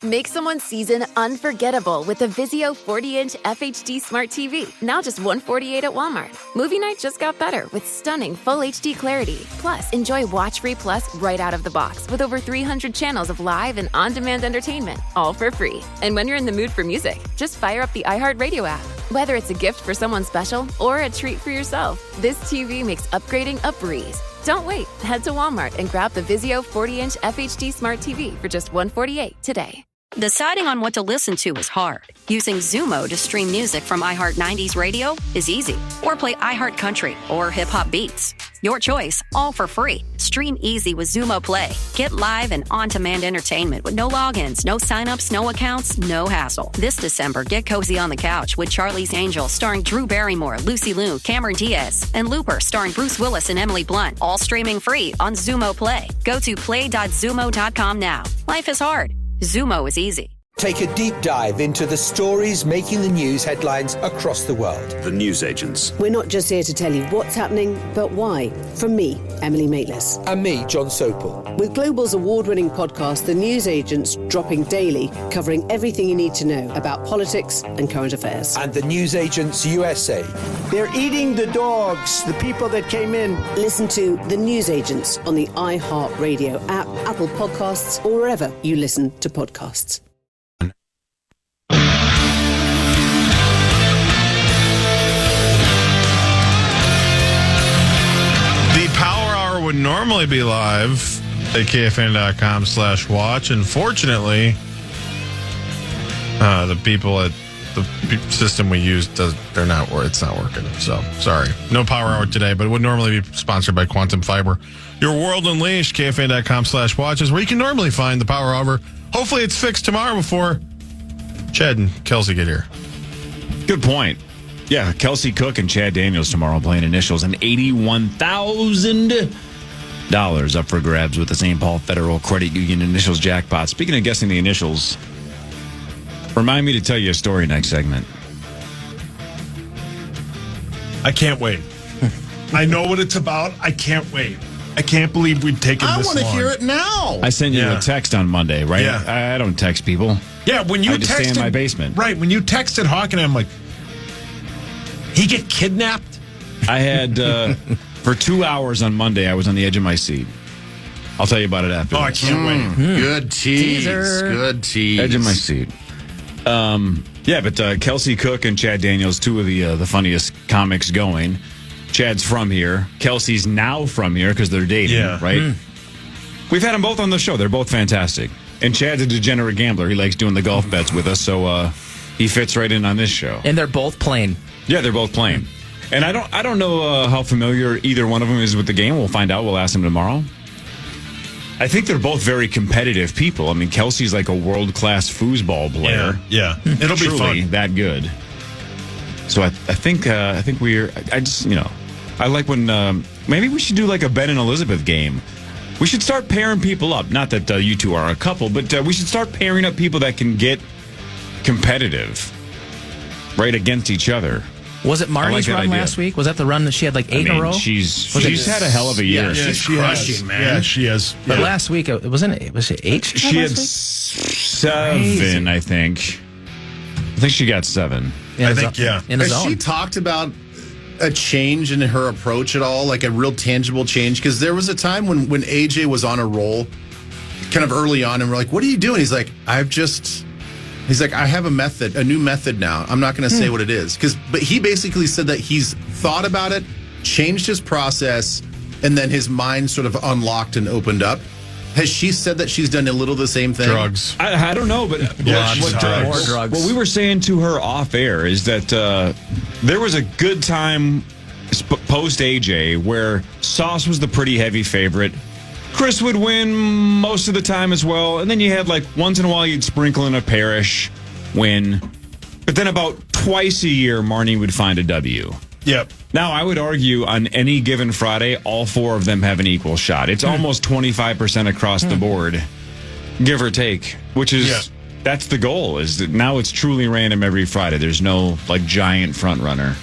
Make someone's season unforgettable with the Vizio 40-inch FHD Smart TV. Now just $148 at Walmart. Movie night just got better with stunning full HD clarity. Plus, enjoy Watch Free Plus right out of the box with over 300 channels of live and on-demand entertainment, all for free. And when you're in the mood for music, just fire up the iHeartRadio app. Whether it's a gift for someone special or a treat for yourself, this TV makes upgrading a breeze. Don't wait. Head to Walmart and grab the Vizio 40-inch FHD Smart TV for just $148 today. Deciding on what to listen to is hard. Using Zumo to stream music from iHeart 90s radio is easy. Or play iHeart Country or Hip Hop Beats. Your choice, all for free. Stream easy with Zumo Play. Get live and on-demand entertainment with no logins, no signups, no accounts, no hassle. This December, get cozy on the couch with Charlie's Angels starring Drew Barrymore, Lucy Liu, Cameron Diaz, and Looper starring Bruce Willis and Emily Blunt. All streaming free on Zumo Play. Go to play.zumo.com now. Life is hard. Zumo is easy. Take a deep dive into the stories making the news headlines across the world. The News Agents. We're not just here to tell you what's happening, but why. From me, Emily Maitlis. And me, John Sopel. With Global's award-winning podcast, The News Agents, dropping daily, covering everything you need to know about politics and current affairs. And The News Agents USA. They're eating the dogs, the people that came in. Listen to The News Agents on the iHeartRadio app, Apple Podcasts, or wherever you listen to podcasts. Would normally be live at KFAN.com/watch. Unfortunately, the people at the system we use it's not working. So sorry, no Power Hour today, but it would normally be sponsored by Quantum Fiber. Your World Unleashed, KFAN.com/watch is where you can normally find the Power Hour. Hopefully it's fixed tomorrow before Chad and Kelsey get here. Good point. Yeah, Kelsey Cook and Chad Daniels tomorrow playing initials, and $81,000 up for grabs with the St. Paul Federal Credit Union initials jackpot. Speaking of guessing the initials, remind me to tell you a story next segment. I can't wait. I know what it's about. I can't wait. I can't believe we've taken this long. I want to hear it now. I sent you a text on Monday, right? Yeah. I don't text people. Yeah, when you I just stay in my basement. Right, when you texted Hawken, I'm like, he get kidnapped? I had... For 2 hours on Monday, I was on the edge of my seat. I'll tell you about it after. Oh, I can't wait. Good tease. Good tease. Edge of my seat. But Kelsey Cook and Chad Daniels, two of the funniest comics going. Chad's from here. Kelsey's now from here because they're dating, right? We've had them both on the show. They're both fantastic. And Chad's a degenerate gambler. He likes doing the golf bets with us, so he fits right in on this show. And they're both playing. Yeah, they're both playing. And I don't know how familiar either one of them is with the game. We'll find out. We'll ask them tomorrow. I think they're both very competitive people. I mean, Kelsey's like a world-class foosball player. Yeah. It'll be fun. That good. So I think we're. I like when maybe we should do like a Ben and Elizabeth game. We should start pairing people up. Not that you two are a couple, but we should start pairing up people that can get competitive, right, against each other. Was it Marnie's run last week? Was that the run that she had like 8 in a row? She's had a hell of a year. Yeah, she's crushing, man. Yeah, she has. But last week, was it 8? She had 7, I think. I think she got 7. I think, yeah. Has she talked about a change in her approach at all? Like a real tangible change? Because there was a time when AJ was on a roll kind of early on, and we're like, what are you doing? He's like, He's like, I have a new method now. I'm not going to say what it is. But he basically said that he's thought about it, changed his process, and then his mind sort of unlocked and opened up. Has she said that she's done a little the same thing? Drugs. I don't know, but more drugs. What we were saying to her off air is that there was a good time post AJ where Sauce was the pretty heavy favorite. Chris would win most of the time as well. And then you had like once in a while you'd sprinkle in a Parrish win. But then about twice a year, Marnie would find a W. Yep. Now, I would argue on any given Friday, all 4 of them have an equal shot. It's almost 25% across the board, give or take, which is, that's the goal, is that now it's truly random every Friday. There's no like giant front runner.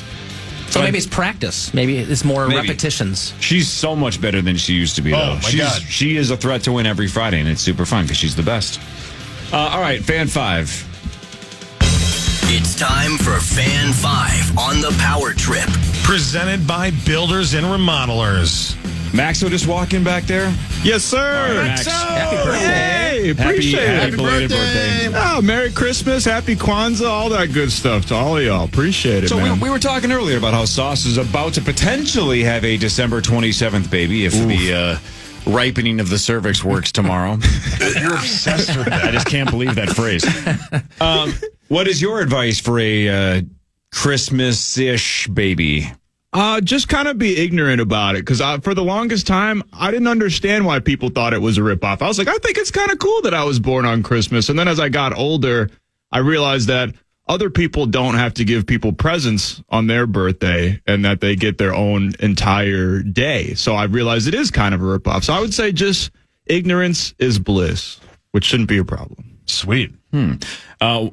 So maybe it's practice. Maybe it's more repetitions. She's so much better than she used to be, though. Oh, my God. She is a threat to win every Friday, and it's super fun because she's the best. All right, Fan 5. It's time for Fan 5 on the Power Trip. Presented by Builders and Remodelers. Maxo just walking back there? Yes, sir. Right, Max. Happy birthday. Hey, appreciate it. Happy belated birthday. Oh, Merry Christmas, Happy Kwanzaa, all that good stuff to all of y'all. Appreciate it, So man. we were talking earlier about how Sauce is about to potentially have a December 27th baby if the ripening of the cervix works tomorrow. You're obsessed with that. I just can't believe that phrase. What is your advice for a Christmas-ish baby? Just kind of be ignorant about it, because for the longest time, I didn't understand why people thought it was a ripoff. I was like, I think it's kind of cool that I was born on Christmas. And then as I got older, I realized that other people don't have to give people presents on their birthday and that they get their own entire day. So I realized it is kind of a ripoff. So I would say just ignorance is bliss, which shouldn't be a problem. Sweet.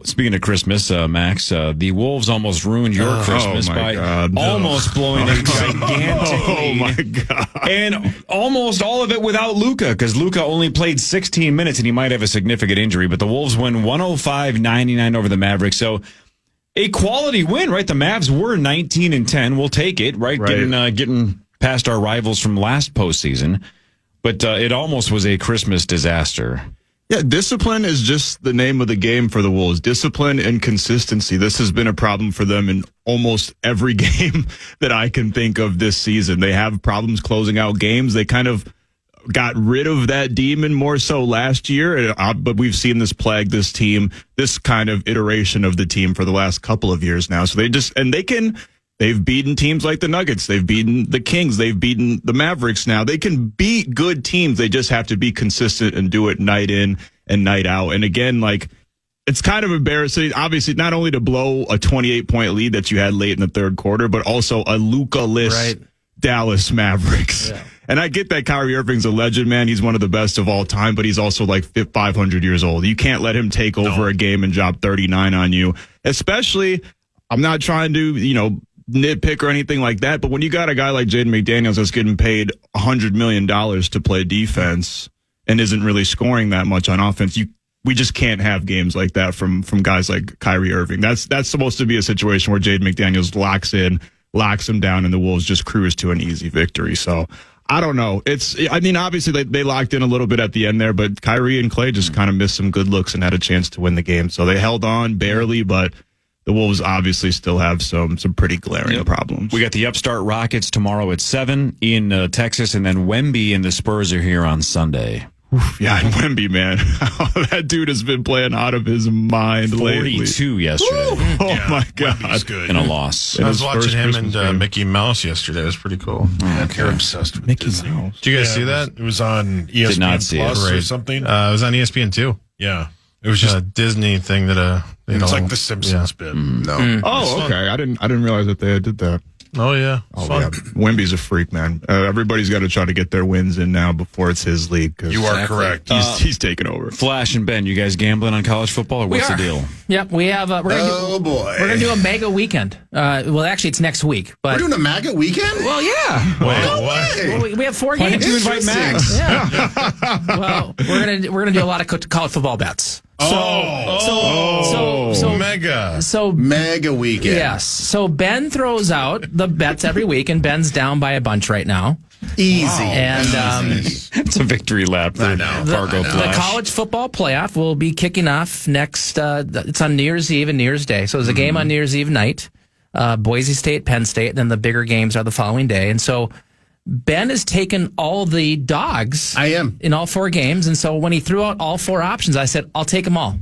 Speaking of Christmas, Max, the Wolves almost ruined your Christmas by almost blowing a gigantic lead. Oh, my God. And almost all of it without Luka, because Luka only played 16 minutes and he might have a significant injury. But the Wolves win 105-99 over the Mavericks. So a quality win, right? The Mavs were 19-10. We'll take it, right? Getting past our rivals from last postseason. But it almost was a Christmas disaster. Yeah, discipline is just the name of the game for the Wolves. Discipline and consistency. This has been a problem for them in almost every game that I can think of this season. They have problems closing out games. They kind of got rid of that demon more so last year, but we've seen this plague this team, this kind of iteration of the team for the last couple of years now. So they've beaten teams like the Nuggets. They've beaten the Kings. They've beaten the Mavericks now. They can beat good teams. They just have to be consistent and do it night in and night out. And again, it's kind of embarrassing, obviously, not only to blow a 28-point lead that you had late in the third quarter, but also a Luka-less Dallas Mavericks. Yeah. And I get that Kyrie Irving's a legend, man. He's one of the best of all time, but he's also 500 years old. You can't let him take over a game and drop 39 on you, especially, I'm not trying to, nitpick or anything like that, but when you got a guy like Jaden McDaniels that's getting paid $100 million to play defense and isn't really scoring that much on offense, we just can't have games like that from guys like Kyrie Irving. That's supposed to be a situation where Jaden McDaniels locks him down, and the Wolves just cruise to an easy victory. So I don't know. Obviously they locked in a little bit at the end there, but Kyrie and Klay just kind of missed some good looks and had a chance to win the game. So they held on barely, but the Wolves obviously still have some pretty glaring problems. We got the upstart Rockets tomorrow at 7 in Texas, and then Wemby and the Spurs are here on Sunday. Oof, yeah, and Wemby, man. That dude has been playing out of his mind 42 lately. yesterday. Oh, my God. Wemby's good. In a loss. I was watching him and Mickey Mouse yesterday. It was pretty cool. You're obsessed with Mickey Disney. Mouse. Did you guys see that? It was on ESPN Did not see Plus it. or something. It was on ESPN too. Yeah. It was just a Disney thing that it's like the Simpsons bit. No. Oh, okay. I didn't realize that they did that. Oh yeah. Wemby's a freak, man. Everybody's got to try to get their wins in now before it's his league. You are correct. He's taking over. Flash and Ben, you guys gambling on college football, or what's the deal? Yep, we have. We're gonna do a mega weekend. Well, actually, it's next week. But we're doing a mega weekend. Well, yeah. What? We have 4 Why games. didn't you invite Max? Yeah. Well, we're gonna do a lot of college football bets. So mega. So mega weekend. Yes. So Ben throws out the bets every week, and Ben's down by a bunch right now. Easy. And it's a victory lap for Fargo Flash. The college football playoff will be kicking off next. It's on New Year's Eve and New Year's Day. So there's a game on New Year's Eve night. Boise State, Penn State. And then the bigger games are the following day. And so Ben has taken all the dogs. I am. In all 4 games. And so when he threw out all 4 options, I said, I'll take them all.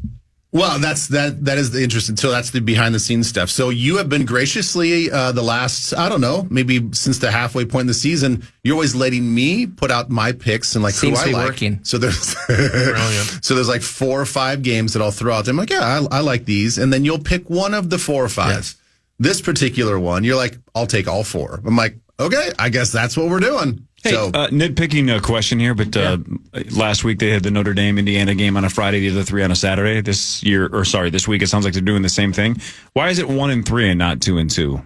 Well, that is the interesting. So that's the behind the scenes stuff. So you have been graciously the last, I don't know, maybe since the halfway point in the season, you're always letting me put out my picks and Seems who to I be like. working. So there's Brilliant. So there's 4 or 5 games that I'll throw out there. I'm like, yeah, I like these, and then you'll pick one of the 4 or 5. Yes. This particular one, you're like, I'll take all 4. I'm like, okay, I guess that's what we're doing. Hey, so nitpicking question here, but last week they had the Notre Dame-Indiana game on a Friday, the other 3 on a Saturday. This week it sounds like they're doing the same thing. Why is it 1 and 3 and not 2 and 2?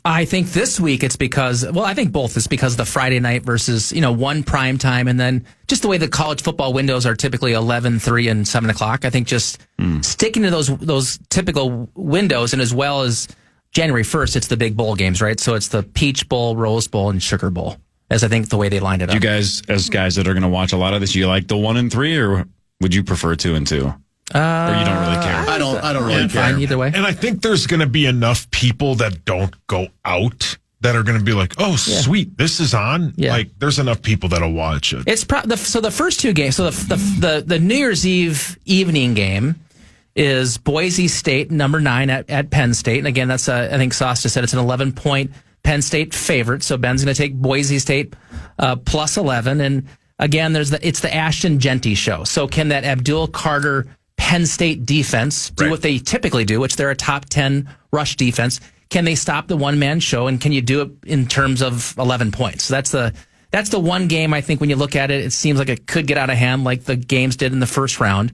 I think this week it's because, I think both. It's because of the Friday night versus, one prime time, and then just the way the college football windows are typically 11, 3, and 7 o'clock. I think just sticking to those typical windows, and as well as January 1st, it's the big bowl games, right? So it's the Peach Bowl, Rose Bowl, and Sugar Bowl, as I think the way they lined it up. You guys, as guys that are going to watch a lot of this, you like the 1 and 3, or would you prefer 2 and 2? Or you don't really care? I don't really care. Fine either way. And I think there's going to be enough people that don't go out that are going to be like, oh, sweet, this is on. Yeah. Like, there's enough people that'll watch it. It's so the first two games. So the New Year's Eve evening game is Boise State, number 9 at Penn State, and again, that's I think Sauce just said it's an 11-point Penn State favorite. So Ben's going to take Boise State plus 11, and again, it's the Ashton Genty show. So can that Abdul Carter Penn State defense do what they typically do, which they're a top 10 rush defense? Can they stop the one-man show, and can you do it in terms of 11 points? So that's the one game I think when you look at it, it seems like it could get out of hand like the games did in the first round.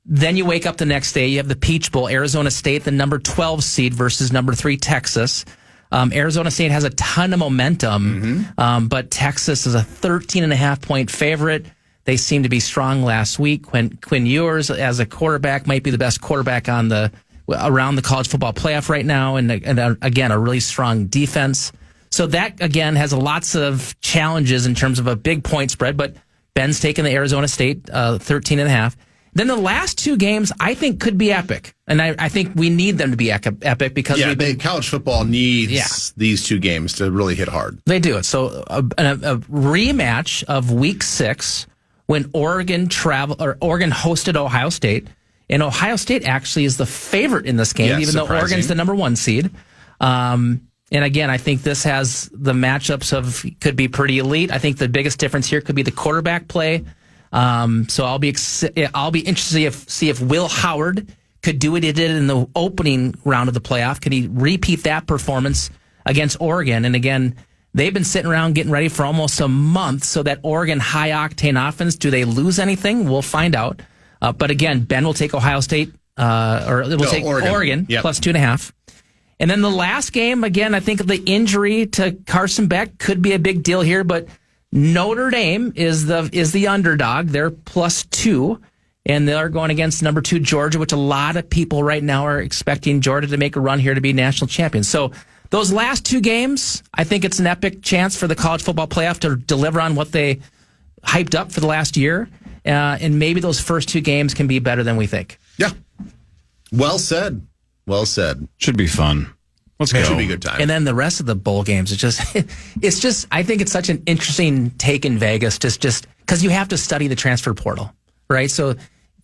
Then you wake up the next day, you have the Peach Bowl, Arizona State, the number 12 seed versus number 3 Texas. Arizona State has a ton of momentum, but Texas is a 13.5-point favorite. They seem to be strong last week. Quinn Ewers, as a quarterback, might be the best quarterback around the college football playoff right now, and again, a really strong defense. So that, again, has lots of challenges in terms of a big point spread, but Ben's taking the Arizona State 13.5. Then the last two games, I think, could be epic. And I think we need them to be epic because college football needs these two games to really hit hard. They do it. So a rematch of Week 6 when Oregon hosted Ohio State. And Ohio State actually is the favorite in this game, even though Oregon's the number 1 seed. And again, I think this has the matchups could be pretty elite. I think the biggest difference here could be the quarterback play. So I'll be interested to see if Will Howard could do what he did in the opening round of the playoff. Could he repeat that performance against Oregon? And again, they've been sitting around getting ready for almost a month. So that Oregon high octane offense, do they lose anything? We'll find out. But again, Ben will take Ohio State, take Oregon plus 2.5. And then the last game, again, I think the injury to Carson Beck could be a big deal here, but Notre Dame is the underdog. They're plus 2, and they're going against number 2 Georgia, which a lot of people right now are expecting Georgia to make a run here to be national champions. So those last two games, I think it's an epic chance for the college football playoff to deliver on what they hyped up for the last year, and maybe those first two games can be better than we think. Yeah. Well said. Well said. Should be fun. Let's go. Should be a good time. And then the rest of the bowl games, it's just, I think it's such an interesting take in Vegas, just because you have to study the transfer portal, right? So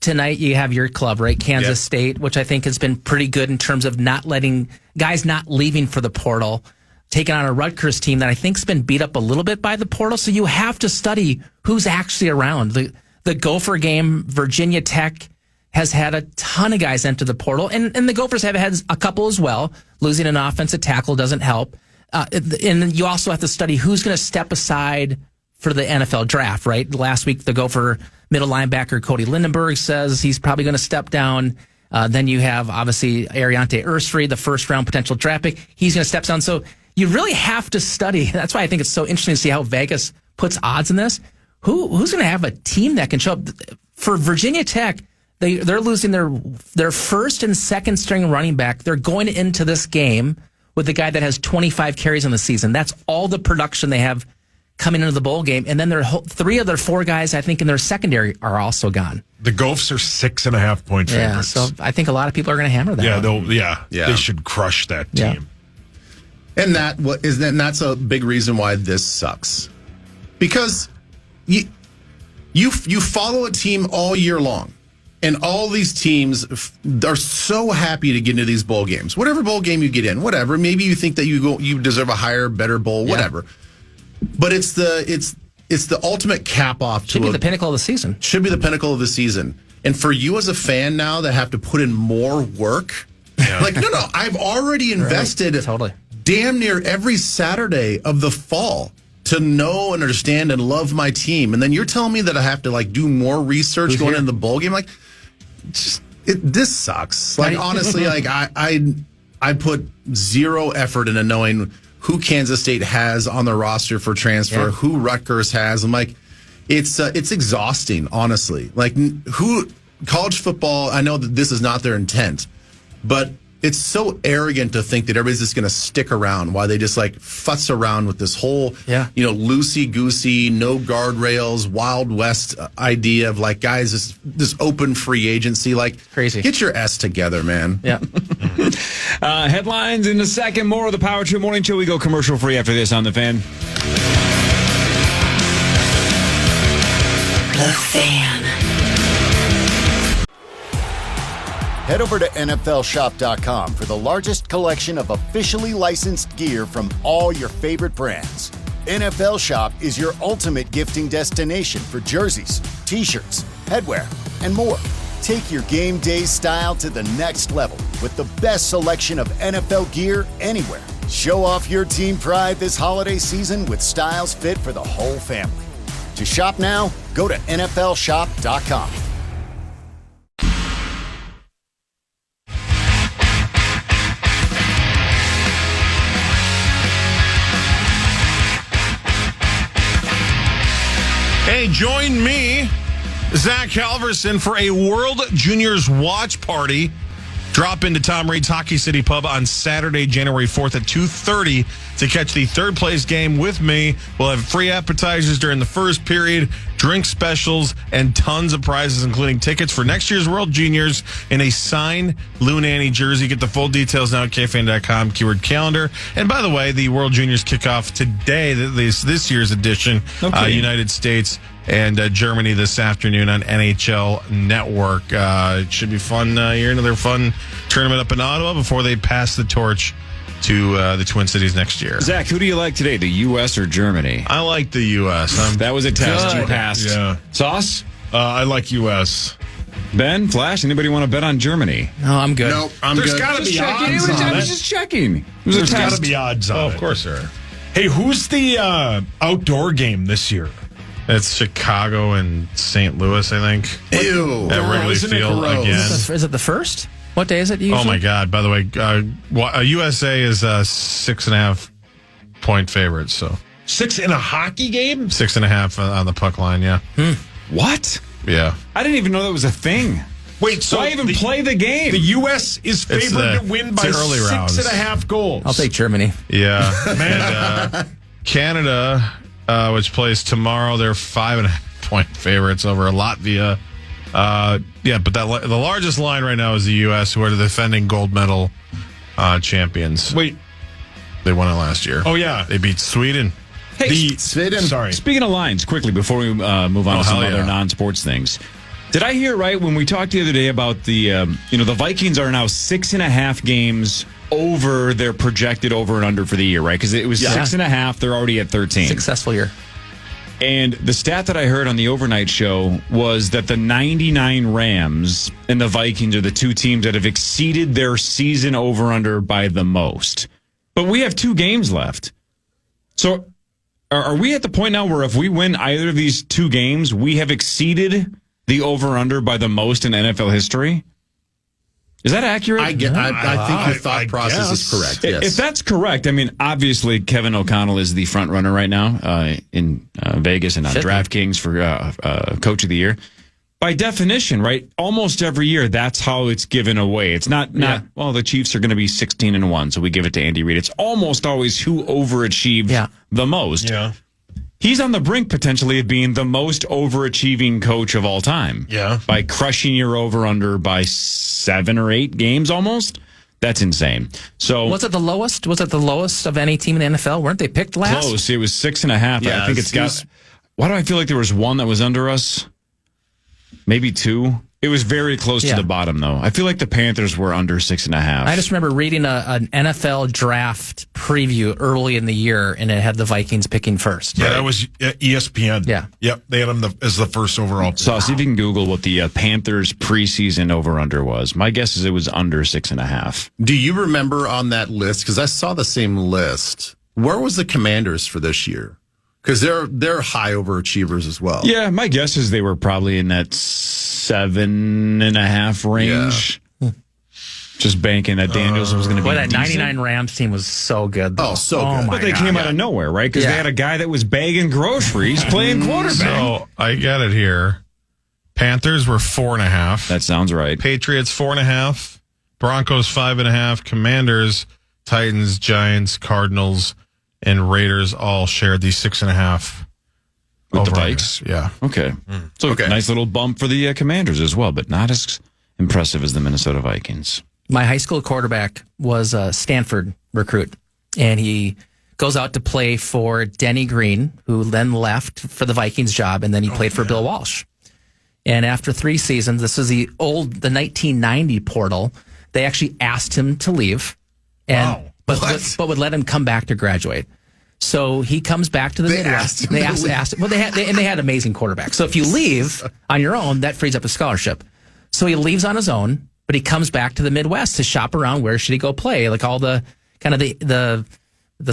tonight you have your club, right? Kansas State, which I think has been pretty good in terms of not letting guys not leaving for the portal, taking on a Rutgers team that I think's been beat up a little bit by the portal. So you have to study who's actually around. The Gopher game, Virginia Tech has had a ton of guys enter the portal, and the Gophers have had a couple as well. Losing an offensive tackle doesn't help. And you also have to study who's going to step aside for the NFL draft, right? Last week, the Gopher middle linebacker Cody Lindenberg says he's probably going to step down. Then you have, obviously, Ariante Ursary, the first-round potential draft pick. He's going to step down. So you really have to study. That's why I think it's so interesting to see how Vegas puts odds in this. Who's going to have a team that can show up? For Virginia Tech, they're losing their first and second string running back. They're going into this game with the guy that has 25 carries in the season. That's all the production they have coming into the bowl game. And then 3 of their 4 guys, I think, in their secondary are also gone. The Gophers are 6.5-point favorites. Yeah, so I think a lot of people are going to hammer that. Yeah, they should crush that team. Yeah. And that's a big reason why this sucks. Because you follow a team all year long. And all these teams are so happy to get into these bowl games. Whatever bowl game you get in, whatever. Maybe you think that you deserve a higher, better bowl, whatever. But it's the ultimate cap off. Should be the pinnacle of the season. Should be the pinnacle of the season. And for you as a fan now that have to put in more work, like no, I've already invested damn near every Saturday of the fall to know and understand and love my team, and then you're telling me that I have to do more research going into the bowl game. This sucks. Honestly, I put zero effort into knowing who Kansas State has on the roster for transfer, who Rutgers has. I'm like, it's exhausting, honestly. Like, college football, I know that this is not their intent, but it's so arrogant to think that everybody's just going to stick around while they just like futz around with this whole, loosey-goosey, no guardrails, Wild West idea of like, guys, this open free agency. Like, crazy. Get your S together, man. Yeah. Headlines in a second. More of the Power Trip Morning Show. We go commercial free after this on The Fan. The Fan. Head over to NFLShop.com for the largest collection of officially licensed gear from all your favorite brands. NFL Shop is your ultimate gifting destination for jerseys, t-shirts, headwear, and more. Take your game day style to the next level with the best selection of NFL gear anywhere. Show off your team pride this holiday season with styles fit for the whole family. To shop now, go to NFLShop.com. Hey, join me, Zach Halverson, for a World Juniors watch party. Drop into Tom Reed's Hockey City Pub on Saturday, January 4th at 2:30 to catch the third place game with me. We'll have free appetizers during the first period, drink specials, and tons of prizes, including tickets for next year's World Juniors and a signed Lou Nanny jersey. Get the full details now at KFAN.com, keyword calendar. And by the way, the World Juniors kick off today, this year's edition, United States and Germany this afternoon on NHL Network. It should be fun here. Another fun tournament up in Ottawa before they pass the torch to the Twin Cities next year. Zach, who do you like today, the U.S. or Germany? I like the U.S. That was a test. Good. You passed. Yeah. Sauce? I like U.S. Ben, Flash, anybody want to bet on Germany? No, I'm good. Nope, I'm There's good. got to be odds on I it. was just checking. There's got to be odds on it. Oh, of course there are. Hey, who's the outdoor game this year? It's Chicago and St. Louis, I think. Ew. At Wrigley Isn't it Field gross? again. Is it the first? What day is it usually? Oh, my God. By the way, USA is a 6.5 point favorite. So 6 in a hockey game? 6.5 on the puck line, yeah. What? Yeah. I didn't even know that was a thing. Wait, so why even play the game? The U.S. is favored to win by early rounds. 6.5 goals. I'll take Germany. Yeah. And Canada, which plays tomorrow, they're 5.5 point favorites over Latvia. But the largest line right now is the U.S., who are the defending gold medal champions. Wait. They won it last year. Oh, yeah. They beat Sweden. Hey, Sweden. Speaking of lines, quickly, before we move on to some hell other yeah. non-sports things. Did I hear right when we talked the other day about the Vikings are now 6.5 games over their projected over and under for the year, right? Because it was 6.5. They're already at 13. Successful year. And the stat that I heard on the overnight show was that the 99 Rams and the Vikings are the two teams that have exceeded their season over-under by the most. But we have 2 games left. So are we at the point now where if we win either of these 2 games, we have exceeded the over-under by the most in NFL history? Is that accurate? I think your thought process is correct. Yes. If that's correct, I mean, obviously Kevin O'Connell is the front runner right now in Vegas and on DraftKings for Coach of the Year. By definition, right? Almost every year, that's how it's given away. It's not well, the Chiefs are going to be 16-1, so we give it to Andy Reid. It's almost always who overachieved the most. Yeah. He's on the brink potentially of being the most overachieving coach of all time. Yeah. By crushing your over-under by 7 or 8 games almost. That's insane. So Was it the lowest? Was it the lowest of any team in the NFL? Weren't they picked last? Close. It was 6.5. Yeah, I think it's got. Why do I feel like there was one that was under us? Maybe 2. It was very close to the bottom, though. I feel like the Panthers were under 6.5. I just remember reading an NFL draft preview early in the year, and it had the Vikings picking first. Yeah, that was ESPN. Yeah. Yep, they had them as the first overall pick. So see if you can Google what the Panthers preseason over-under was. My guess is it was under 6.5. Do you remember on that list? Because I saw the same list. Where was the Commanders for this year? Because they're high overachievers as well. Yeah, my guess is they were probably in that 7.5 range. Yeah. Just banking that Daniels was going to be Boy, that decent. 99 Rams team was so good. Though. Oh, so good. My But they God. came out of nowhere, right? Because they had a guy that was bagging groceries playing quarterback. So I got it here. Panthers were 4.5. That sounds right. Patriots 4.5. Broncos 5.5. Commanders, Titans, Giants, Cardinals, and Raiders all shared the 6.5. With the over-under. Vikes? Yeah. Okay. So nice little bump for the Commanders as well, but not as impressive as the Minnesota Vikings. My high school quarterback was a Stanford recruit, and he goes out to play for Denny Green, who then left for the Vikings job, and then he played for Bill Walsh. And after 3 seasons, this was the 1990 portal, they actually asked him to leave, and but would let him come back to graduate. So he comes back to the Midwest. They asked him. Well, they had amazing quarterbacks. So if you leave on your own, that frees up a scholarship. So he leaves on his own, but he comes back to the Midwest to shop around. Where should he go play? Like all the kind of the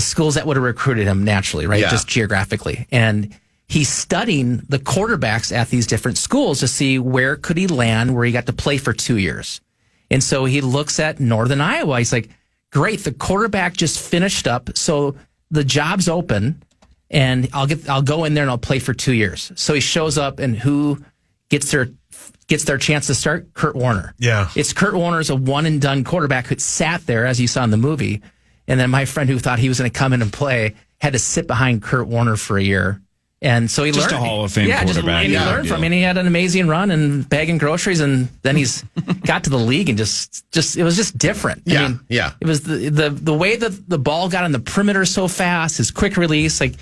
schools that would have recruited him naturally, right? Yeah. Just geographically. And he's studying the quarterbacks at these different schools to see where could he land, where he got to play for 2 years. And so he looks at Northern Iowa. He's like, great, the quarterback just finished up, so the job's open, and I'll go in there and I'll play for 2 years. So he shows up, and who gets their chance to start? Kurt Warner. Yeah. It's Kurt Warner's a one and done quarterback who sat there, as you saw in the movie. And then my friend who thought he was going to come in and play had to sit behind Kurt Warner for a year. And so he Just learned. a Hall of Fame quarterback. And he Yeah. learned from him. And he had an amazing run and bagging groceries. And then he's got to the league and just it was just different. Yeah, I mean, yeah. It was the way that the ball got on the perimeter so fast, his quick release, like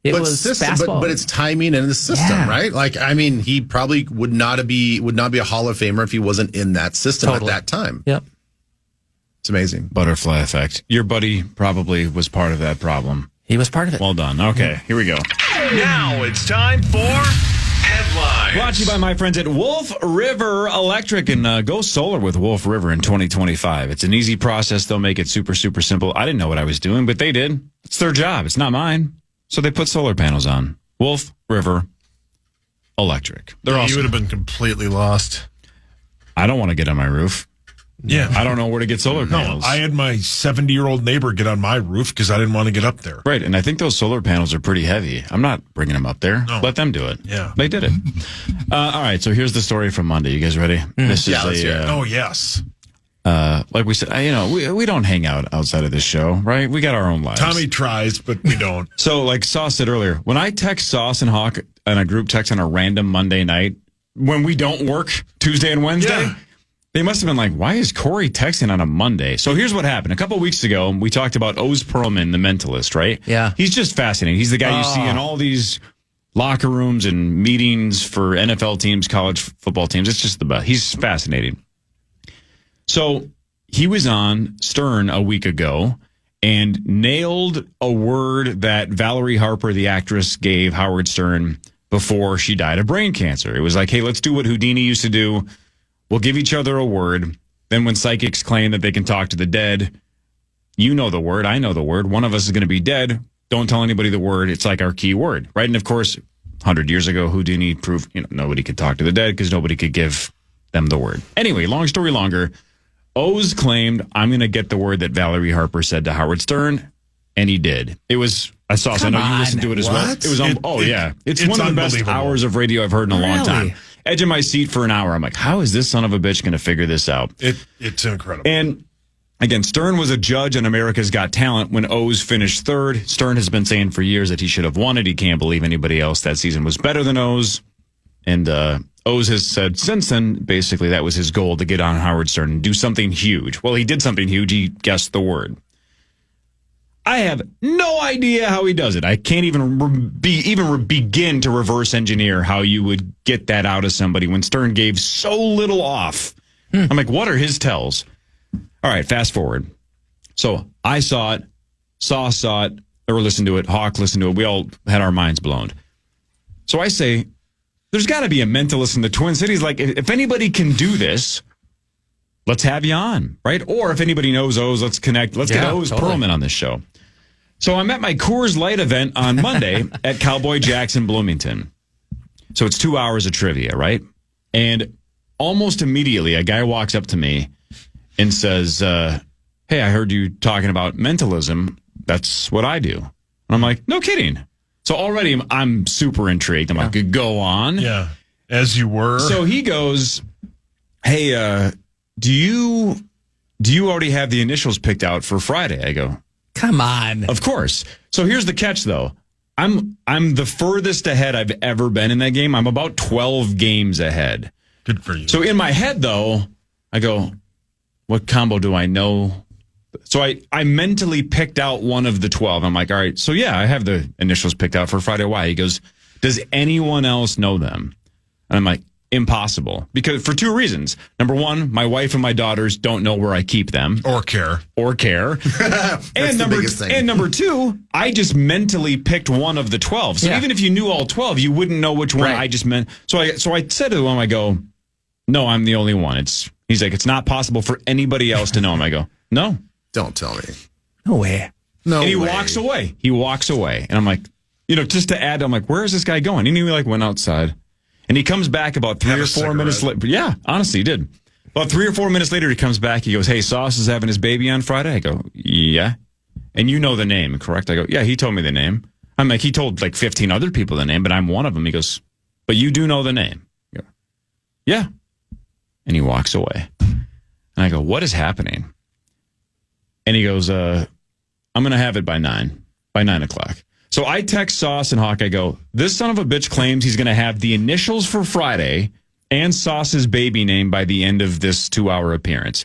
it was fastball. But it's timing and the system, Yeah. right? Like, I mean, he probably would not be a Hall of Famer if he wasn't in that system Totally. at that time. Yep. It's amazing. Butterfly effect. Your buddy probably was part of that problem. He was part of it. Well done. Okay, here we go. Now it's time for headlines. Brought to you by my friends at Wolf River Electric, and go solar with Wolf River in 2025. It's an easy process. They'll make it super, super simple. I didn't know what I was doing, but they did. It's their job. It's not mine. So they put solar panels on. Wolf River Electric. They're awesome. You would have been completely lost. I don't want to get on my roof. Yeah. I don't know where to get solar No, panels. I had my 70-year-old neighbor get on my roof because I didn't want to get up there. Right, and I think those solar panels are pretty heavy. I'm not bringing them up there. No. Let them do it. Yeah. They did it. All right, so here's the story from Monday. You guys ready? This Yeah, let's is hear it. Oh, yes. like we said, we don't hang out outside of this show, right? We got our own lives. Tommy tries, but we don't. So, like Sauce said earlier, when I text Sauce and Hawk on a group text on a random Monday night, when we don't work Tuesday and Wednesday, Yeah. they must have been like, why is Cory texting on a Monday? So here's what happened. A couple weeks ago, we talked about Oz Perlman, the mentalist, right? Yeah. He's just fascinating. He's the guy you see in all these locker rooms and meetings for NFL teams, college football teams. It's just the best. He's fascinating. So he was on Stern a week ago and nailed a word that Valerie Harper, the actress, gave Howard Stern before she died of brain cancer. It was like, hey, let's do what Houdini used to do. We'll give each other a word. Then when psychics claim that they can talk to the dead, you know the word, I know the word. One of us is going to be dead. Don't tell anybody the word. It's like our key word, right? And of course, 100 years ago, Houdini proved nobody could talk to the dead because nobody could give them the word. Anyway, long story longer, Oz claimed, I'm going to get the word that Valerie Harper said to Howard Stern, and he did. It was, I saw, so I know you listened to it as well. What? It was, it's one of the best unbelievable. hours of radio I've heard in a long Really? time. Edge of my seat for an hour. I'm like, how is this son of a bitch going to figure this out? It's incredible. And again, Stern was a judge on America's Got Talent when Oz finished third. Stern has been saying for years that he should have won it. He can't believe anybody else that season was better than Oz. And Oz has said since then, basically, that was his goal, to get on Howard Stern and do something huge. Well, he did something huge. He guessed the word. I have no idea how he does it. I can't even begin to reverse engineer how you would get that out of somebody when Stern gave so little off. I'm like, what are his tells? All right, fast forward. So I saw it, Sauce saw it, or listened to it, Hawk listened to it. We all had our minds blown. So I say, there's got to be a mentalist in the Twin Cities. Like, if anybody can do this, let's have you on, right? Or if anybody knows Oz, let's connect. Let's get Oz Perlman on this show. So I'm at my Coors Light event on Monday at Cowboy Jack's in Bloomington. So it's 2 hours of trivia, right? And almost immediately, a guy walks up to me and says, hey, I heard you talking about mentalism. That's what I do. And I'm like, no kidding. So already I'm super intrigued. I'm like, go on. Yeah, as you were. So he goes, hey, do you already have the initials picked out for Friday? I go, come on. Of course. So here's the catch, though. I'm the furthest ahead I've ever been in that game. I'm about 12 games ahead. Good for you. So in my head, though, I go, what combo do I know? So I mentally picked out one of the 12. I'm like, all right, so yeah, I have the initials picked out for Friday. Why? He goes, does anyone else know them? And I'm like, impossible. Because for two reasons. Number one, my wife and my daughters don't know where I keep them. Or care. and number two, I just mentally picked one of the 12. So even if you knew all 12, you wouldn't know which one I just meant. So I said to him, I go, no, I'm the only one. He's like, it's not possible for anybody else to know him. I go, no. Don't tell me. No way. No and he way. walks away. He walks away. And I'm like, just to add, I'm like, where is this guy going? And he went outside. And he comes back about 3 or 4 minutes later. Yeah, honestly, he did. About 3 or 4 minutes later, he comes back. He goes, hey, Sauce is having his baby on Friday. I go, yeah. And you know the name, correct? I go, yeah, he told me the name. I'm like, he told like 15 other people the name, but I'm one of them. He goes, but you do know the name. I go, yeah. And he walks away. And I go, what is happening? And he goes, I'm going to have it by 9 o'clock. So I text Sauce and Hawk. I go, this son of a bitch claims he's going to have the initials for Friday and Sauce's baby name by the end of this 2-hour appearance.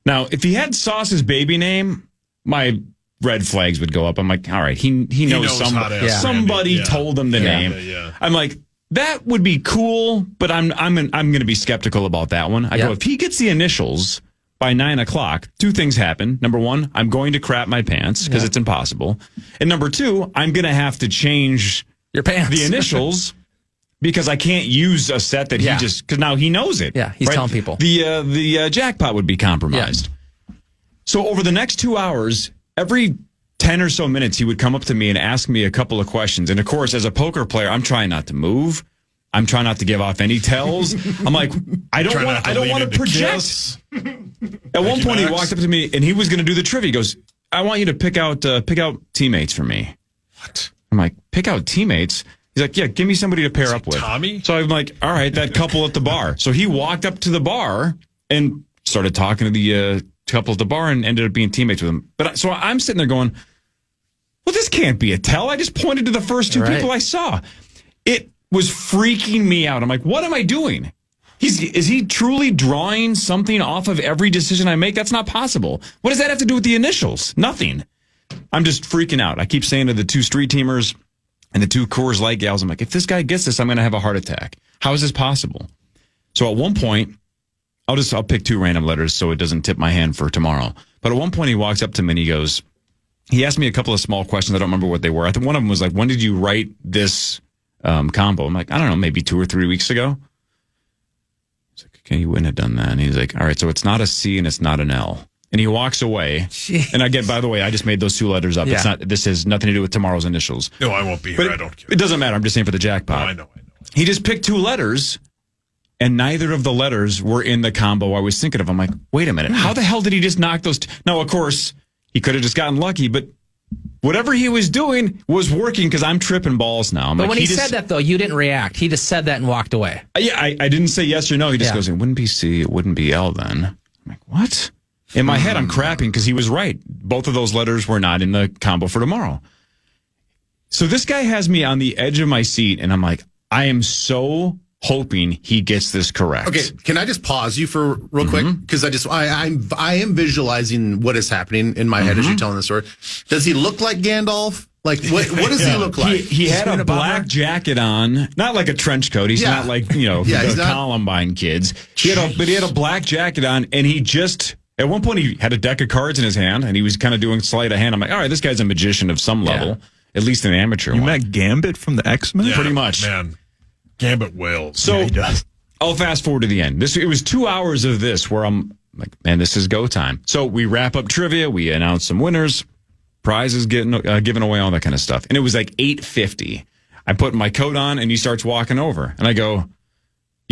Now, if he had Sauce's baby name, my red flags would go up. I'm like, all right, he knows somebody. Somebody told him the name. Yeah. I'm like, that would be cool, but I'm going to be skeptical about that one. I go, if he gets the initials by 9 o'clock, two things happen. Number one, I'm going to crap my pants because it's impossible. And number two, I'm going to have to change your pants, the initials, because I can't use a set that because now he knows it. Yeah, he's telling people. The jackpot would be compromised. Yeah. So over the next 2 hours, every 10 or so minutes, he would come up to me and ask me a couple of questions. And of course, as a poker player, I'm trying not to move. I'm trying not to give off any tells. I'm like, I don't want to project. At one point, he walked up to me and he was going to do the trivia. He goes, I want you to pick out teammates for me. What? I'm like, pick out teammates? He's like, yeah, give me somebody to pair up with. Tommy? So I'm like, all right, that couple at the bar. So he walked up to the bar and started talking to the couple at the bar and ended up being teammates with him. But so I'm sitting there going, well, this can't be a tell. I just pointed to the first two people I saw. It was freaking me out. I'm like, what am I doing? Is he truly drawing something off of every decision I make? That's not possible. What does that have to do with the initials? Nothing. I'm just freaking out. I keep saying to the two street teamers and the two Coors Light gals, I'm like, if this guy gets this, I'm going to have a heart attack. How is this possible? So at one point, I'll pick two random letters so it doesn't tip my hand for tomorrow. But at one point, he walks up to me and he asked me a couple of small questions. I don't remember what they were. I think one of them was like, when did you write this combo? I'm like, I don't know, maybe 2 or 3 weeks ago. He's like, okay, you wouldn't have done that. And he's like, all right, so it's not a C and it's not an L. And he walks away. Jeez. And again, by the way, I just made those 2 letters up. Yeah. This has nothing to do with tomorrow's initials. No, I won't be here. I don't care. It doesn't matter. I'm just saying for the jackpot. No, I know. He just picked 2 letters, and neither of the letters were in the combo I was thinking of. I'm like, wait a minute. How the hell did he just knock those? Now, of course, he could have just gotten lucky, but whatever he was doing was working because I'm tripping balls now. But when he said that, though, you didn't react. He just said that and walked away. Yeah, I didn't say yes or no. He just goes, it wouldn't be C, it wouldn't be L then. I'm like, what? In my head, I'm crapping because he was right. Both of those letters were not in the combo for tomorrow. So this guy has me on the edge of my seat, and I'm like, I am so hoping he gets this correct. Okay, can I just pause you for real quick? Because I am visualizing what is happening in my head as you're telling the story. Does he look like Gandalf? Like, what does he look like? He had a black jacket on, not like a trench coat. He's not like, the Columbine kids. But he had a black jacket on, and he just, at one point, he had a deck of cards in his hand, and he was kind of doing sleight of hand. I'm like, all right, this guy's a magician of some level, at least an amateur You met Gambit from the X-Men? Yeah, pretty much. Man, Gambit wails. So, I'll fast forward to the end. It was 2 hours of this where I'm like, man, this is go time. So, we wrap up trivia, we announce some winners, prizes given away, all that kind of stuff. And it was like 8:50. I put my coat on, and he starts walking over. And I go,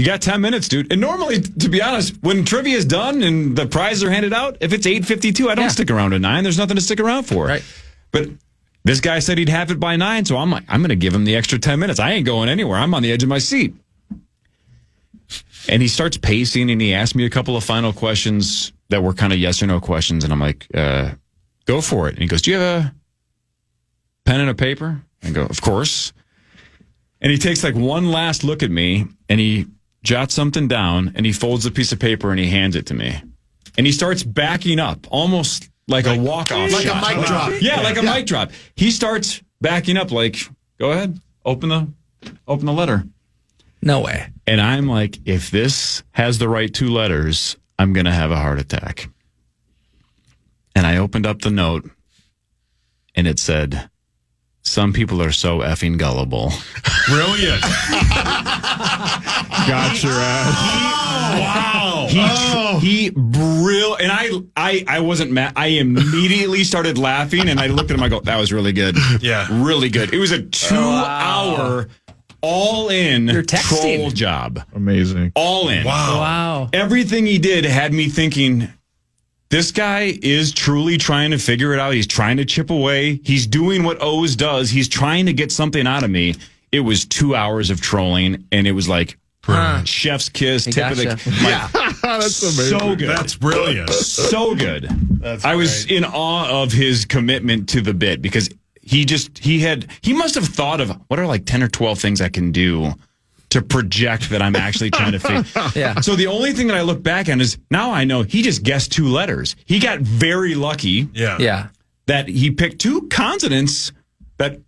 You got 10 minutes, dude. And normally, to be honest, when trivia is done and the prizes are handed out, if it's 8:52, I don't stick around to 9. There's nothing to stick around for. Right. But this guy said he'd have it by 9, so I'm like, I'm going to give him the extra 10 minutes. I ain't going anywhere. I'm on the edge of my seat. And he starts pacing, and he asked me a couple of final questions that were kind of yes or no questions. And I'm like, go for it. And he goes, do you have a pen and a paper? I go, of course. And he takes like one last look at me, and he jots something down, and he folds a piece of paper, and he hands it to me. And he starts backing up, almost like a walk-off like shot. a mic drop. Yeah, like a mic drop. He starts backing up like, go ahead, open the letter. No way. And I'm like, if this has the right 2 letters, I'm going to have a heart attack. And I opened up the note, and it said, some people are so effing gullible. Brilliant. Got your ass. Wow. And I wasn't mad. I immediately started laughing, and I looked at him. I go, that was really good. Yeah. Really good. It was a 2-hour all-in troll job. Amazing. All in. Wow. Everything he did had me thinking, this guy is truly trying to figure it out. He's trying to chip away. He's doing what O's does. He's trying to get something out of me. It was 2 hours of trolling, and it was like chef's kiss, tip of the... Yeah. That's amazing. So good. That's brilliant. So good. I was in awe of his commitment to the bit, because he must have thought of, what are like 10 or 12 things I can do to project that I'm actually trying to figure. Yeah. So the only thing that I look back on is, now I know he just guessed 2 letters. He got very lucky. Yeah. That he picked 2 consonants that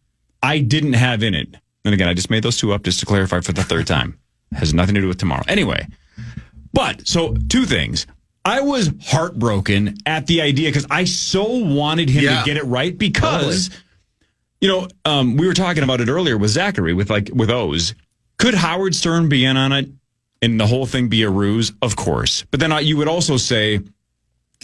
I didn't have in it. And again, I just made those 2 up just to clarify for the 3rd time. Has nothing to do with tomorrow. Anyway, but so 2 things. I was heartbroken at the idea, because I so wanted him to get it right, because, we were talking about it earlier with Zachary, with O's. Could Howard Stern be in on it and the whole thing be a ruse? Of course. But then you would also say,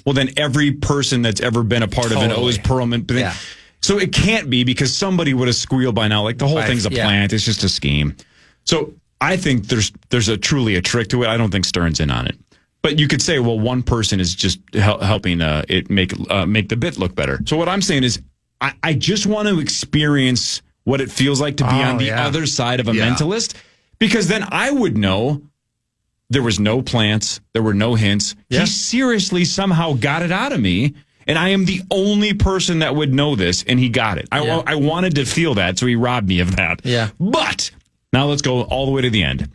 well, then every person that's ever been a part of an O's Perlman. Yeah. So it can't be, because somebody would have squealed by now. Like, the whole thing's a plant. It's just a scheme. So I think there's truly a trick to it. I don't think Stern's in on it. But you could say, well, one person is just helping it make the bit look better. So what I'm saying is, I just want to experience what it feels like to be on the other side of a mentalist, because then I would know there was no plants, there were no hints. He seriously somehow got it out of me, and I am the only person that would know this, and he got it. I wanted to feel that, so he robbed me of that. Yeah. But now let's go all the way to the end.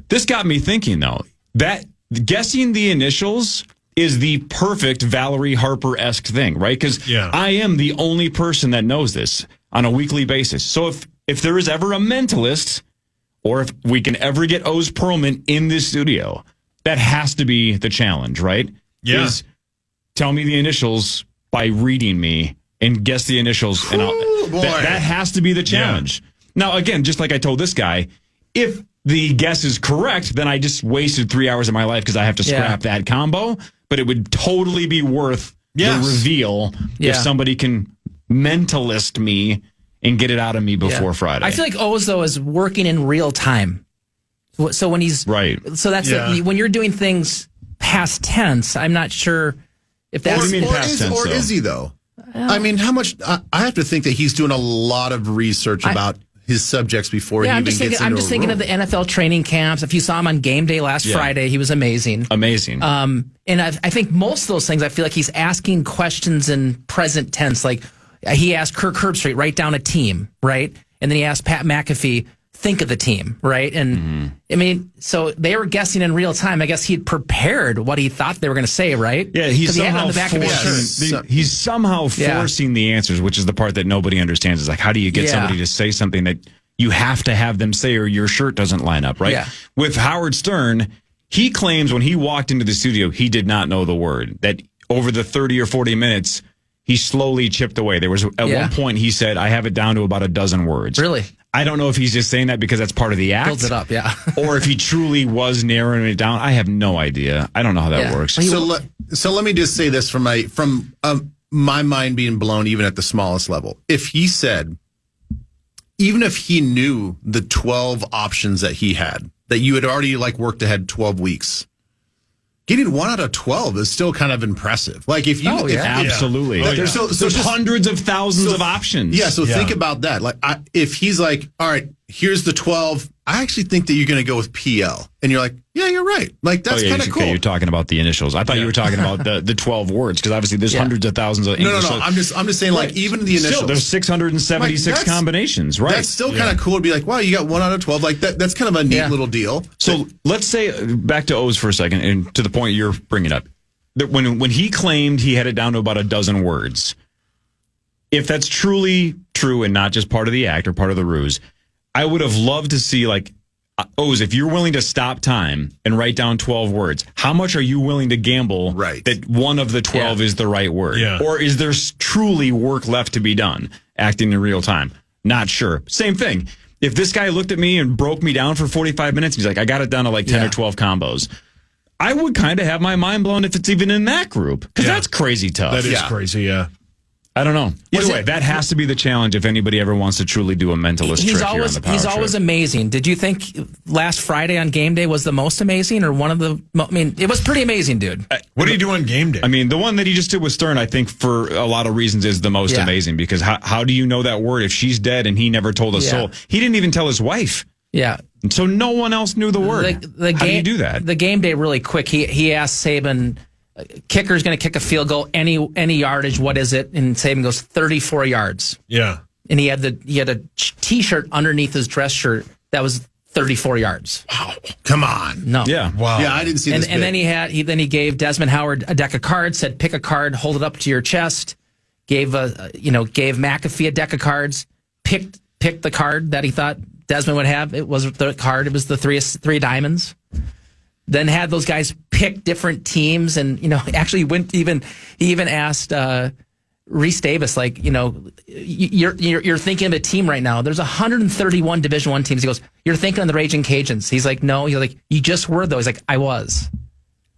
This got me thinking, though, that guessing the initials is the perfect Valerie Harper-esque thing, right? Because I am the only person that knows this on a weekly basis. So if there is ever a mentalist, or if we can ever get O's Perlman in this studio, that has to be the challenge, right? Yeah. Is tell me the initials by reading me and guess the initials. And that has to be the challenge. Yeah. Now, again, just like I told this guy, if the guess is correct, then I just wasted 3 hours of my life because I have to scrap that combo. But it would totally be worth the reveal if somebody can mentalist me and get it out of me before Friday. I feel like O's, though, is working in real time. So when he's... Right. So that's when you're doing things past tense, I'm not sure if that's... What do you mean past tense, or is he, though? I mean, how much... I have to think that he's doing a lot of research about his subjects before he even gets into I'm just thinking of the NFL training camps. If you saw him on game day last Friday, he was amazing. Amazing. And I think most of those things, I feel like he's asking questions in present tense. Like he asked Kirk Herbstreit, write down a team, right? And then he asked Pat McAfee, think of the team, right? And I mean, so they were guessing in real time. I guess he'd prepared what he thought they were going to say, right? Yeah, he's somehow on the back of his shirt. He's somehow forcing the answers, which is the part that nobody understands. Is like, how do you get somebody to say something that you have to have them say, or your shirt doesn't line up, right? Yeah. With Howard Stern, he claims when he walked into the studio, he did not know the word. That over the 30 or 40 minutes, he slowly chipped away. There was at one point he said, I have it down to about a dozen words. Really? I don't know if he's just saying that because that's part of the act. Builds it up, yeah. Or if he truly was narrowing it down. I have no idea. I don't know how that works. So let me just say this from my mind being blown even at the smallest level. If he said, even if he knew the 12 options that he had, that you had already like worked ahead 12 weeks. Getting 1 out of 12 is still kind of impressive. Like if you, absolutely. Like, there's hundreds of thousands of options. Yeah. So think about that. Like if he's like, all right, here's the 12. I actually think that you're going to go with PL, and you're like, yeah, you're right. Like that's kind of cool. Okay, you're talking about the initials. I thought you were talking about the 12 words because obviously there's hundreds of thousands of English. No. I'm just saying like even the initials. Still, there's 676 combinations, right? That's still kind of cool to be like, wow, you got 1 out of 12. Like that's kind of a neat little deal. So let's say back to O's for a second, and to the point you're bringing up, that when he claimed he had it down to about a dozen words, if that's truly true and not just part of the act or part of the ruse, I would have loved to see like, O's, if you're willing to stop time and write down 12 words, how much are you willing to gamble that one of the 12 is the right word? Yeah. Or is there truly work left to be done acting in real time? Not sure. Same thing. If this guy looked at me and broke me down for 45 minutes, he's like, I got it down to like 10 or 12 combos. I would kind of have my mind blown if it's even in that group. Because that's crazy tough. That is crazy, yeah. I don't know. Either way, that has to be the challenge if anybody ever wants to truly do a mentalist trick here on the Power He's always Trip. amazing. Did you think last Friday on game day was the most amazing or one of the... I mean, it was pretty amazing, dude. What do you do on game day? I mean, the one that he just did with Stern, I think for a lot of reasons is the most amazing because how do you know that word if she's dead and he never told a soul? He didn't even tell his wife. Yeah. So no one else knew the word. How do you do that? The game day really quick. He asked Saban... Kicker's going to kick a field goal, any yardage. What is it? And Saban goes 34 yards. Yeah, and he had a T-shirt underneath his dress shirt that was 34 yards. Wow, come on, no, yeah, wow, yeah, I didn't see this. And then he gave Desmond Howard a deck of cards. Said pick a card, hold it up to your chest. Gave McAfee a deck of cards. Picked the card that he thought Desmond would have. It was the card. It was the three diamonds. Then had those guys pick different teams, and actually he even asked Reese Davis, like, you're thinking of a team right now. There's 131 Division I teams. He goes, you're thinking of the Raging Cajuns. He's like, no. He's like, you just were though. He's like, I was.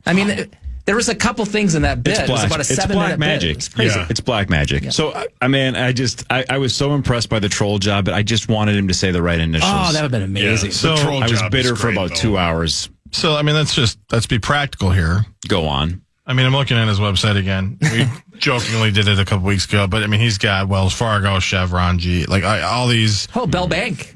I mean, there was a couple things in that bit. It was about a 7-minute magic. bit. It's crazy. Yeah. It's black magic. Yeah. So, I was so impressed by the troll job, but I just wanted him to say the right initials. Oh, that would have been amazing. Yeah. So I was bitter for about 2 hours. So, I mean, let's be practical here. Go on. I mean, I'm looking at his website again. We jokingly did it a couple weeks ago, but I mean, he's got Wells Fargo, Chevron, all these. Oh, Bell Bank.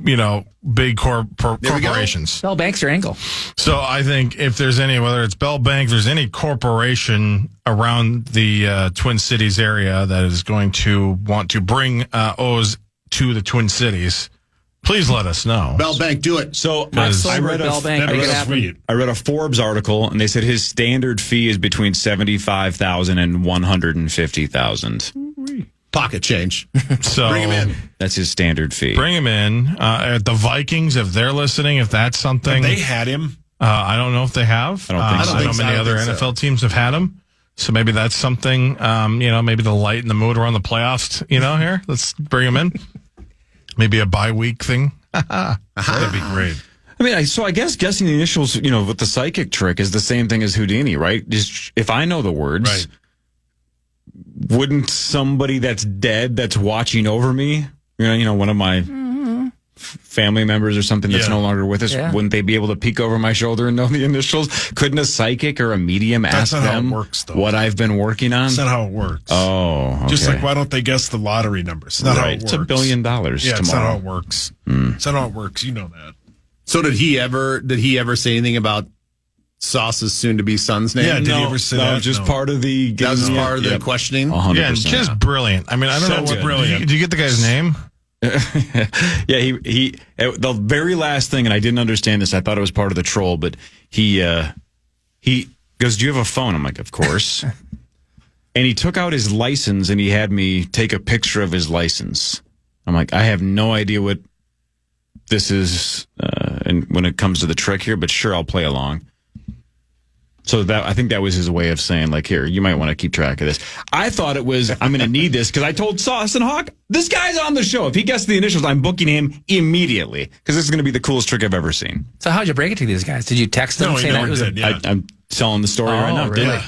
Big corporations. Bell Bank's your angle. So I think if there's whether it's Bell Bank, there's any corporation around the Twin Cities area that is going to want to bring O's to the Twin Cities, please let us know. Bell Bank, do it. So I read a Forbes article, and they said his standard fee is between $75,000 and $150,000. Pocket change. So bring him in. That's his standard fee. Bring him in. At the Vikings, if they're listening, if that's something, they had him. I don't know if they have. I don't think so. I know many other NFL teams have had him. So maybe that's something. Maybe the light and the mood around the playoffs. Here, let's bring him in. Maybe a bye week thing. That'd be great. I mean, I guess guessing the initials, with the psychic trick is the same thing as Houdini, right? Just, if I know the words, wouldn't somebody that's dead that's watching over me, one of my family members or something that's no longer with us, wouldn't they be able to peek over my shoulder and know the initials? Couldn't a psychic or a medium ask them what I've been working on? That's not how it works. Oh, okay. Just like, why don't they guess the lottery numbers? It's not how it works. It's $1 billion tomorrow. Yeah, it's not how it works. It's not how it works. You know that. So did he ever say anything about Sauce's soon-to-be son's name? Yeah, did he ever say that? That was just part of the... That was part of the questioning? 100%. Yeah, just brilliant. I mean, I don't know what brilliant. Did you get the guy's name? Yeah, he the very last thing, and I didn't understand this. I thought it was part of the troll, but he goes, "Do you have a phone?" I'm like, "Of course." And he took out his license and he had me take a picture of his license. I'm like, I have no idea what this is, and when it comes to the trick here, but sure, I'll play along. So I think that was his way of saying, like, here, you might want to keep track of this. I thought it was, I'm going to need this because I told Sauce and Hawk, this guy's on the show. If he gets the initials, I'm booking him immediately because this is going to be the coolest trick I've ever seen. So how'd you break it to these guys? Did you text them? No, he never did. Yeah. I'm telling the story right now. Really?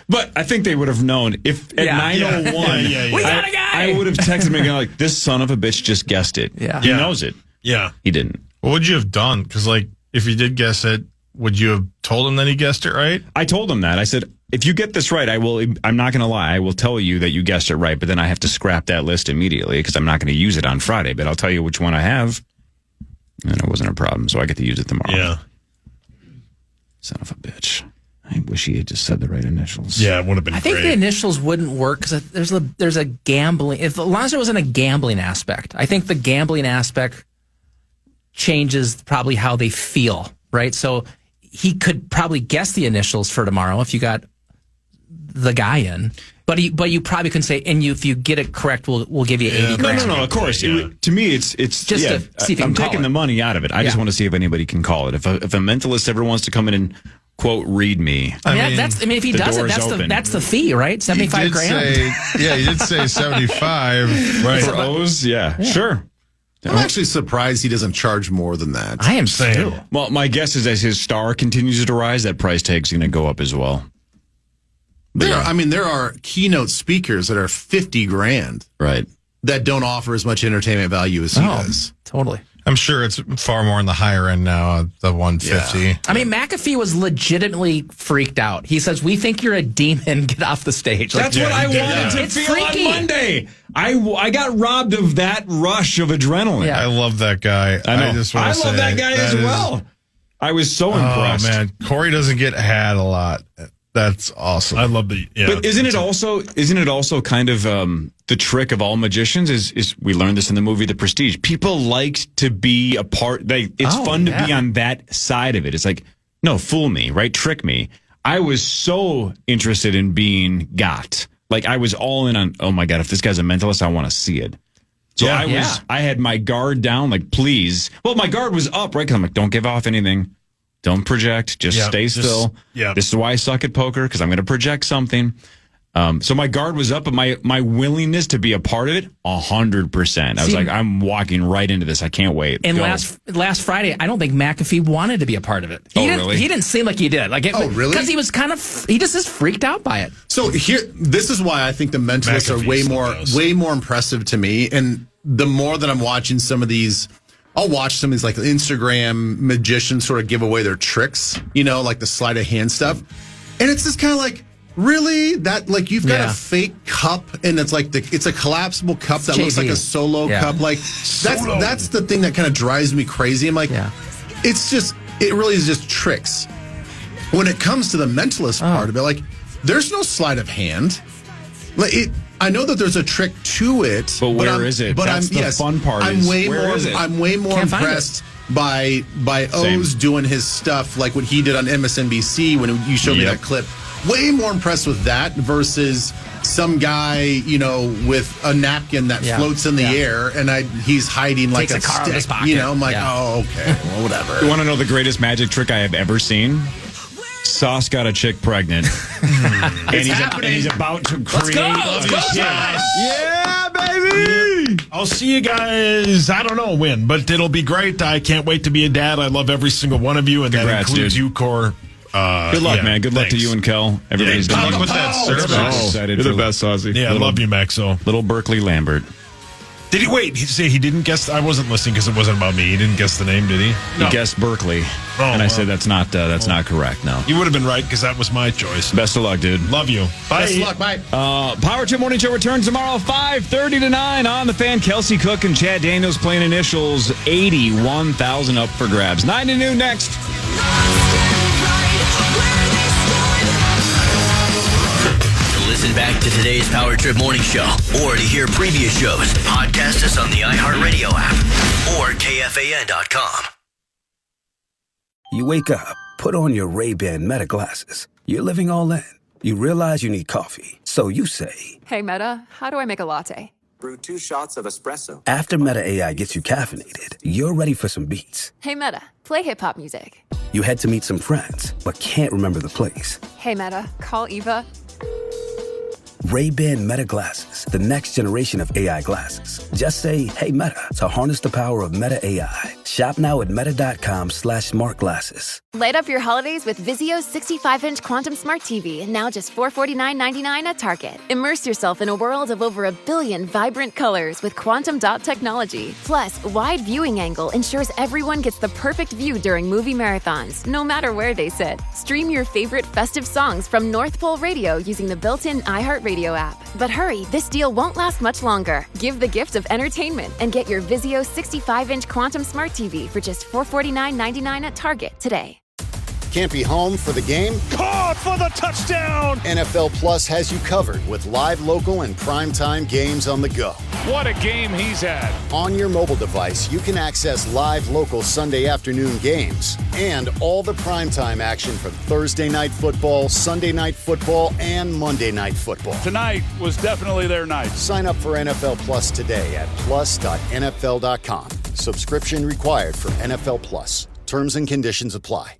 But I think they would have known if at 9:01, we got a guy. I would have texted him and gone like, this son of a bitch just guessed it. Yeah. He knows it. Yeah. He didn't. What would you have done? Because, like, if he did guess it, would you have told him that he guessed it right? I told him that. I said, if you get this right, I'm not going to lie. I will tell you that you guessed it right, but then I have to scrap that list immediately because I'm not going to use it on Friday, but I'll tell you which one I have. And it wasn't a problem, so I get to use it tomorrow. Yeah. Son of a bitch. I wish he had just said the right initials. Yeah, it would have been I think great. the initials wouldn't work because there's a gambling. As long as there wasn't a gambling aspect, I think the gambling aspect changes probably how they feel, right? So he could probably guess the initials for tomorrow if you got the guy in. But you probably can say, and if you get it correct, we'll give you 80 grand. No, of course. Yeah. To me, it's just to see if you I'm can call taking it. the money out of it. I just want to see if anybody can call it. If a mentalist ever wants to come in and quote read me, if he does it, that's the fee, right? 75 grand. He did say 75, right? For O's, yeah, sure. I'm actually surprised he doesn't charge more than that. I am too. Well, my guess is as his star continues to rise, that price tag's going to go up as well. There are keynote speakers that are 50 grand, right? That don't offer as much entertainment value as he does. Totally. I'm sure it's far more on the higher end now, the 150. Yeah. I mean, McAfee was legitimately freaked out. He says, "We think you're a demon. Get off the stage." That's what I wanted to feel freaky. On Monday. I got robbed of that rush of adrenaline. Yeah. I love that guy. I know. I love that guy as well. I was so impressed. Oh, man. Cory doesn't get had a lot. That's awesome. I love the. Yeah, but isn't it also kind of the trick of all magicians? Is we learned this in the movie The Prestige? People like to be a part. It's fun to be on that side of it. It's like, no, fool me, right? Trick me. I was so interested in being got. Like I was all in on. Oh my god, if this guy's a mentalist, I want to see it. So I had my guard down. Like please. Well, my guard was up, right? Because I'm like, don't give off anything. Don't project. Just stay still. This is why I suck at poker, because I'm going to project something. So my guard was up, but my willingness to be a part of it, 100%. I was like, I'm walking right into this. I can't wait. And last Friday, I don't think McAfee wanted to be a part of it. Really? He didn't seem like he did. Really? Because he was he just is freaked out by it. So this is why I think the mentalists are way more impressive to me. And the more that I'm watching some of these, I'll watch some of these like Instagram magicians sort of give away their tricks, like the sleight of hand stuff. And it's just kind of like, really? That like you've got a fake cup and it's like it's a collapsible cup that looks like a solo cup. Like that's the thing that kind of drives me crazy. I'm like, it really is just tricks. When it comes to the mentalist part of it, like there's no sleight of hand. Like I know that there's a trick to it, but where is it? But that's the fun part. I'm way more impressed by O's doing his stuff, like what he did on MSNBC when you showed me that clip. Way more impressed with that versus some guy, with a napkin that floats in the air and he's hiding like Takes a car out of his stick. pocket. I'm like, oh, okay, well, whatever. You want to know the greatest magic trick I have ever seen? Sauce got a chick pregnant, and he's about to create. Let's go, Yeah, baby! I'll see you guys. I don't know when, but it'll be great. I can't wait to be a dad. I love every single one of you, and Congrats, that includes dude. you, Cor. Good luck, man. Good luck to you and Kel. Everybody's Good luck with that service. Excited You're for the best, Ozzy. Yeah, I love you, Maxo. little Berkeley Lambert. Did he wait? He say he didn't guess. I wasn't listening because it wasn't about me. He didn't guess the name, did he? He guessed Berkeley, and I said that's not correct. No, You would have been right because that was my choice. best of luck, dude. Love you. Bye. Best of luck, bye. Power Trip Morning Show returns tomorrow, 5:30 to 9 on the Fan. Kelsey Cook and Chad Daniels playing initials. 81,000 up for grabs. 9 to noon next. Listen back to today's Power Trip Morning Show or to hear previous shows, podcast us on the iHeartRadio app or KFAN.com. You wake up, put on your Ray-Ban Meta glasses. You're living all in. You realize you need coffee. So you say, "Hey, Meta, how do I make a latte?" Brew 2 shots of espresso. after Meta AI gets you caffeinated, you're ready for some beats. Hey, Meta, play hip-hop music. You head to meet some friends, but can't remember the place. Hey, Meta, call Eva. Ray-Ban Meta glasses, the next generation of AI glasses. Just say, hey, Meta, to harness the power of Meta AI. Shop now at meta.com/smartglasses. Light up your holidays with Vizio's 65-inch Quantum Smart TV, now just $449.99 at Target. Immerse yourself in a world of over 1 billion vibrant colors with quantum dot technology. Plus, wide viewing angle ensures everyone gets the perfect view during movie marathons, no matter where they sit. Stream your favorite festive songs from North Pole Radio using the built-in iHeartRadio app. But hurry, this deal won't last much longer. Give the gift of entertainment and get your Vizio 65-inch Quantum Smart TV for just $449.99 at Target today. Can't be home for the game? Caught for the touchdown! NFL Plus has you covered with live, local, and primetime games on the go. What a game he's had. On your mobile device, you can access live, local Sunday afternoon games and all the primetime action from Thursday Night Football, Sunday Night Football, and Monday Night Football. Tonight was definitely their night. Sign up for NFL Plus today at plus.nfl.com. Subscription required for NFL Plus. Terms and conditions apply.